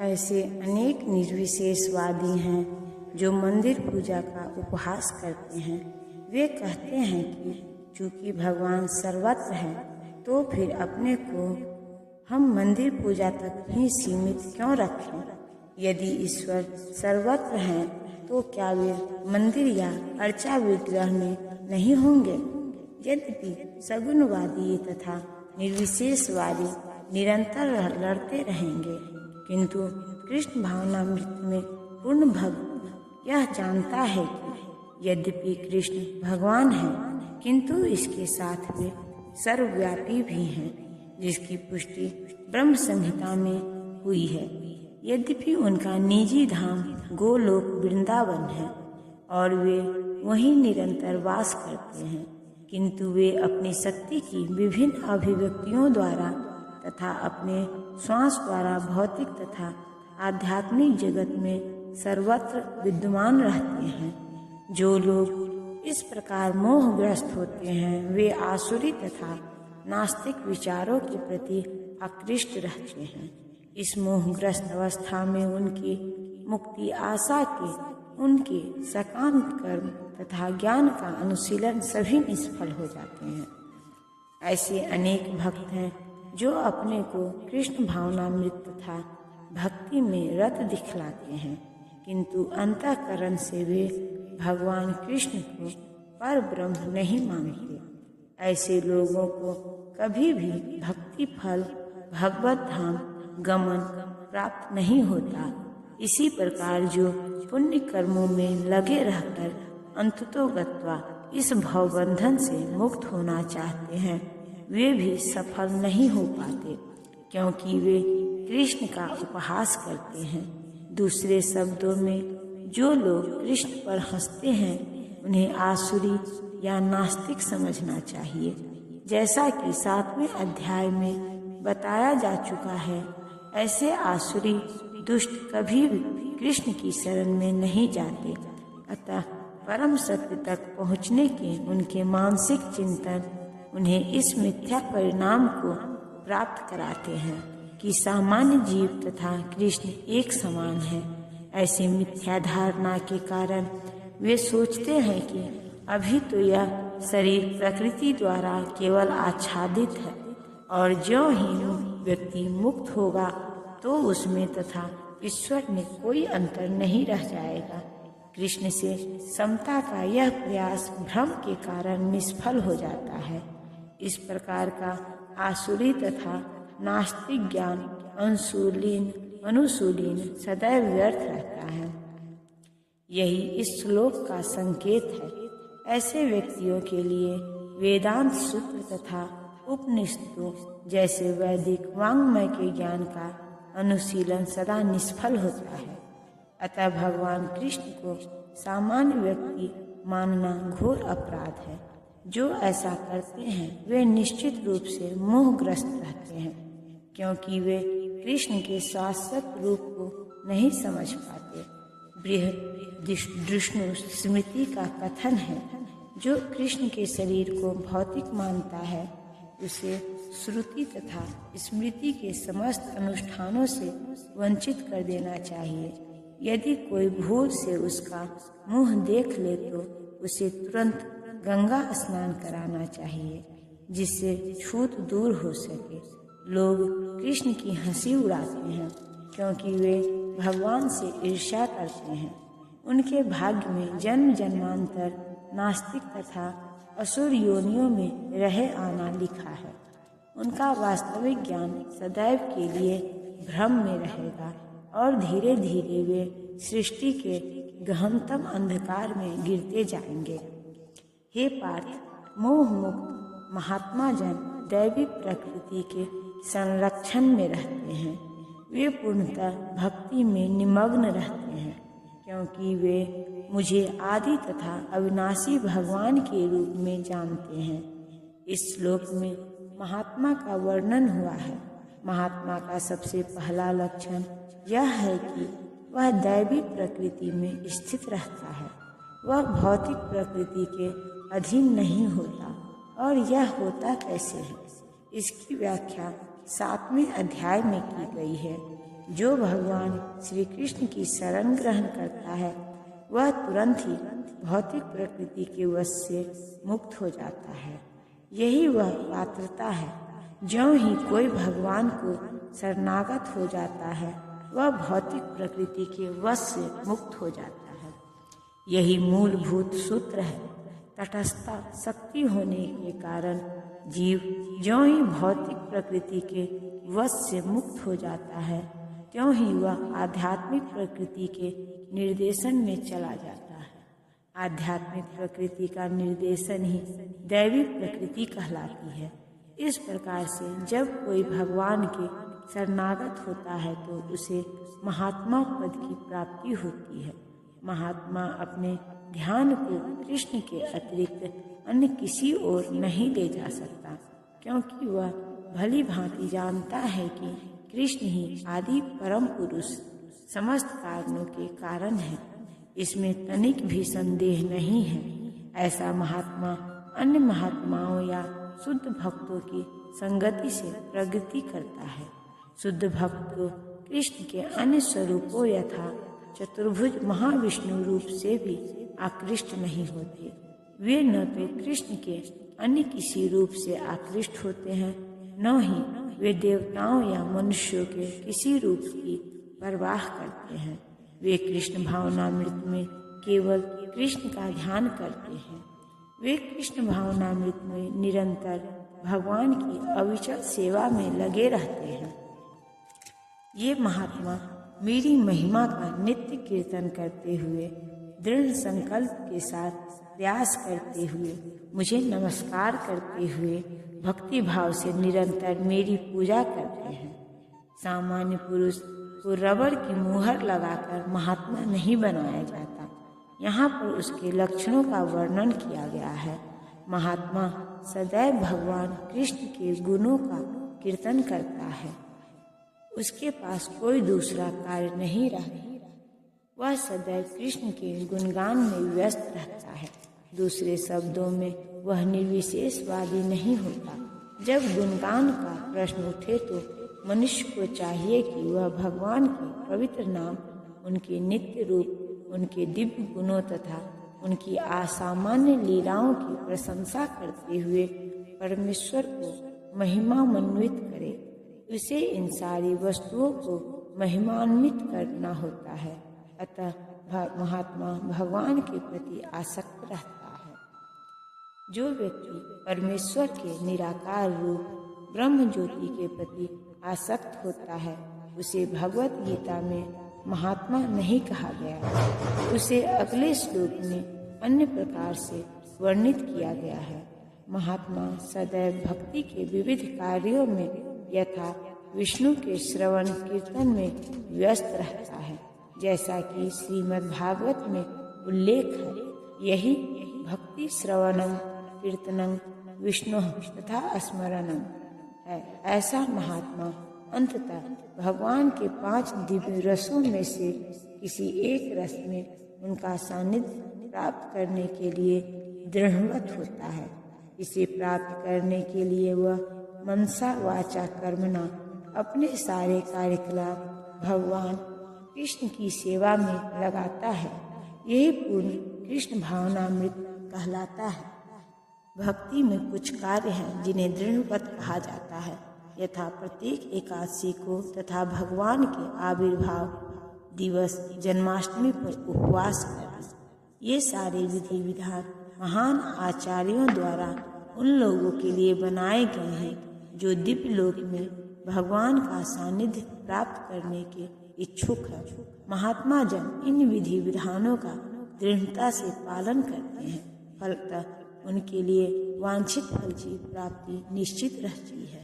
ऐसे अनेक निर्विशेषवादी हैं जो मंदिर पूजा का उपहास करते हैं। वे कहते हैं कि चूंकि भगवान सर्वत्र है तो फिर अपने को हम मंदिर पूजा तक ही सीमित क्यों रखें। यदि ईश्वर सर्वत्र हैं तो क्या वे मंदिर या अर्चा विग्रह में नहीं होंगे। यद्यपि सगुणवादी तथा निर्विशेषवादी निरंतर लड़ते रहेंगे, किंतु कृष्ण भावनामृत में पूर्ण भक्त यह जानता है कि यद्यपि कृष्ण भगवान है, किंतु इसके साथ वे सर्वव्यापी भी हैं, जिसकी पुष्टि ब्रह्म संहिता में हुई है। यद्यपि उनका निजी धाम गोलोक वृंदावन है और वे वहीं निरंतर वास करते हैं, किंतु वे अपनी शक्ति की विभिन्न अभिव्यक्तियों द्वारा तथा अपने श्वास द्वारा भौतिक तथा आध्यात्मिक जगत में सर्वत्र विद्यमान रहते हैं। जो लोग इस प्रकार मोहग्रस्त होते हैं वे आसुरी तथा नास्तिक विचारों के प्रति आकृष्ट रहते हैं। इस मोहग्रस्त अवस्था में उनकी मुक्ति आशा के उनके सकाम कर्म तथा ज्ञान का अनुशीलन सभी निष्फल हो जाते हैं। ऐसे अनेक भक्त हैं जो अपने को कृष्ण भावनामृत तथा भक्ति में रत दिखलाते हैं, किंतु अंतःकरण से वे भगवान कृष्ण को पर ब्रह्म नहीं मानते। ऐसे लोगों को कभी भी भक्ति फल भगवत धाम गमन प्राप्त नहीं होता। इसी प्रकार जो पुण्य कर्मों में लगे रहकर अंततोगत्वा इस भवबंधन से मुक्त होना चाहते हैं, वे भी सफल नहीं हो पाते, क्योंकि वे कृष्ण का उपहास करते हैं। दूसरे शब्दों में, जो लोग कृष्ण पर हंसते हैं उन्हें आसुरी या नास्तिक समझना चाहिए। जैसा कि 7वें अध्याय में बताया जा चुका है, ऐसे आसुरी दुष्ट कभी भी कृष्ण की शरण में नहीं जाते। अतः परम सत्य तक पहुँचने के उनके मानसिक चिंतन उन्हें इस मिथ्या परिणाम को प्राप्त कराते हैं कि सामान्य जीव तथा कृष्ण एक समान है। ऐसी मिथ्या धारणा के कारण वे सोचते हैं कि अभी तो यह शरीर प्रकृति द्वारा केवल आच्छादित है और ज्यों ही व्यक्ति मुक्त होगा तो उसमें तथा ईश्वर में कोई अंतर नहीं रह जाएगा। कृष्ण से समता का यह प्रयास भ्रम के कारण निष्फल हो जाता है। इस प्रकार का आसुरी तथा नास्तिक ज्ञान अनुशूलीन सदैव व्यर्थ रहता है। यही इस श्लोक का संकेत है। ऐसे व्यक्तियों के लिए वेदांत सूत्र तथा उपनिषदों जैसे वैदिक वाङ्मय के ज्ञान का अनुशीलन सदा निष्फल होता है। अतः भगवान कृष्ण को सामान्य व्यक्ति मानना घोर अपराध है। जो ऐसा करते हैं वे निश्चित रूप से मोहग्रस्त रहते हैं, क्योंकि वे कृष्ण के शाश्वत रूप को नहीं समझ पाते। बृहद्विष्णु स्मृति का कथन है, जो कृष्ण के शरीर को भौतिक मानता है उसे श्रुति तथा स्मृति के समस्त अनुष्ठानों से वंचित कर देना चाहिए। यदि कोई भूल से उसका मुंह देख ले तो उसे तुरंत गंगा स्नान कराना चाहिए, जिससे छूत दूर हो सके। लोग कृष्ण की हंसी उड़ाते हैं क्योंकि वे भगवान से ईर्ष्या करते हैं। उनके भाग्य में जन्म जन्मांतर नास्तिक तथा असुर योनियों में रहे आना लिखा है। उनका वास्तविक ज्ञान सदैव के लिए भ्रम में रहेगा और धीरे धीरे वे सृष्टि के गहनतम अंधकार में गिरते जाएंगे। हे पार्थ, मोह मुक्त महात्मा जन दैविक प्रकृति के संरक्षण में रहते हैं। वे पूर्णतः भक्ति में निमग्न रहते हैं, क्योंकि वे मुझे आदि तथा अविनाशी भगवान के रूप में जानते हैं। इस श्लोक में महात्मा का वर्णन हुआ है। महात्मा का सबसे पहला लक्षण यह है कि वह दैविक प्रकृति में स्थित रहता है। वह भौतिक प्रकृति के अधीन नहीं होता। और यह होता कैसे है, इसकी व्याख्या 7वें अध्याय में की गई है। जो भगवान श्री कृष्ण की शरण ग्रहण करता है वह तुरंत ही भौतिक प्रकृति के वश से मुक्त हो जाता है। यही वह पात्रता है। ज्यों ही कोई भगवान को शरणागत हो जाता है वह भौतिक प्रकृति के वश से मुक्त हो जाता है। यही मूलभूत सूत्र है। तटस्थ शक्ति होने के कारण जीव ज्यों ही भौतिक प्रकृति के वश से मुक्त हो जाता है त्यों ही वह आध्यात्मिक प्रकृति के निर्देशन में चला जाता है। आध्यात्मिक प्रकृति का निर्देशन ही दैवी प्रकृति कहलाती है। इस प्रकार से जब कोई भगवान के शरणागत होता है तो उसे महात्मा पद की प्राप्ति होती है। महात्मा अपने ध्यान को कृष्ण के अतिरिक्त अन्य किसी ओर नहीं ले जा सकता, क्योंकि वह भली भांति जानता है कि कृष्ण ही आदि परम पुरुष समस्त कारणों के कारण है। इसमें तनिक भी संदेह नहीं है। ऐसा महात्मा अन्य महात्माओं या शुद्ध भक्तों की संगति से प्रगति करता है। शुद्ध भक्त को कृष्ण के अन्य स्वरूपों यथा चतुर्भुज महाविष्णु रूप से भी आकृष्ट नहीं होते। वे न तो कृष्ण के अन्य किसी रूप से आकृष्ट होते हैं, न ही वे देवताओं या मनुष्यों के किसी रूप की परवाह करते हैं। वे कृष्ण भावनामृत में केवल कृष्ण का ध्यान करते हैं। वे कृष्ण भावनामृत में निरंतर भगवान की अविचल सेवा में लगे रहते हैं। ये महात्मा मेरी महिमा का नित्य कीर्तन करते हुए दृढ़ संकल्प के साथ प्रयास करते हुए मुझे नमस्कार करते हुए भक्ति भाव से निरंतर मेरी पूजा करते हैं। सामान्य पुरुष को रबड़ की मुहर लगाकर महात्मा नहीं बनाया जाता। यहाँ पर उसके लक्षणों का वर्णन किया गया है। महात्मा सदैव भगवान कृष्ण के गुणों का कीर्तन करता है। उसके पास कोई दूसरा कार्य नहीं रहता। वह सदैव कृष्ण के गुणगान में व्यस्त रहता है। दूसरे शब्दों में वह निर्विशेषवादी नहीं होता। जब गुणगान का प्रश्न उठे तो मनुष्य को चाहिए कि वह भगवान के पवित्र नाम, उनके नित्य रूप, उनके दिव्य गुणों तथा उनकी असामान्य लीलाओं की प्रशंसा करते हुए परमेश्वर को महिमान्वित करे। उसे इन सारी वस्तुओं को महिमान्वित करना होता है। अतः महात्मा भगवान के प्रति आसक्त रहता है। जो व्यक्ति परमेश्वर के निराकार रूप ब्रह्म ज्योति के प्रति आसक्त होता है उसे भगवत गीता में महात्मा नहीं कहा गया। उसे अगले श्लोक में अन्य प्रकार से वर्णित किया गया है। महात्मा सदैव भक्ति के विविध कार्यों में यथा विष्णु के श्रवण कीर्तन में व्यस्त रहता है, जैसा कि श्रीमद् भागवत में उल्लेख है। यही भक्ति श्रवणं कीर्तनं विष्णु तथा स्मरणं है। ऐसा महात्मा अंततः भगवान के 5 दिव्य रसों में से किसी एक रस में उनका सानिध्य प्राप्त करने के लिए दृढ़वत होता है। इसे प्राप्त करने के लिए वह मनसा वाचा कर्मणा अपने सारे कार्यकलाप भगवान कृष्ण की सेवा में लगाता है। यही पूर्ण कृष्ण भावनामृत कहलाता है। भक्ति में कुछ कार्य हैं जिन्हें दृढ़व्रत कहा जाता है, यथा प्रत्येक एकादशी को तथा भगवान के आविर्भाव दिवस जन्माष्टमी पर उपवास करना। ये सारे विधि विधान महान आचार्यों द्वारा उन लोगों के लिए बनाए गए हैं जो दिव्य लोक में भगवान का सानिध्य प्राप्त करने के इच्छुक है। महात्मा जन इन विधि विधानों का दृढ़ता से पालन करते हैं, फलतः उनके लिए वांछित फल की प्राप्ति निश्चित रहती है।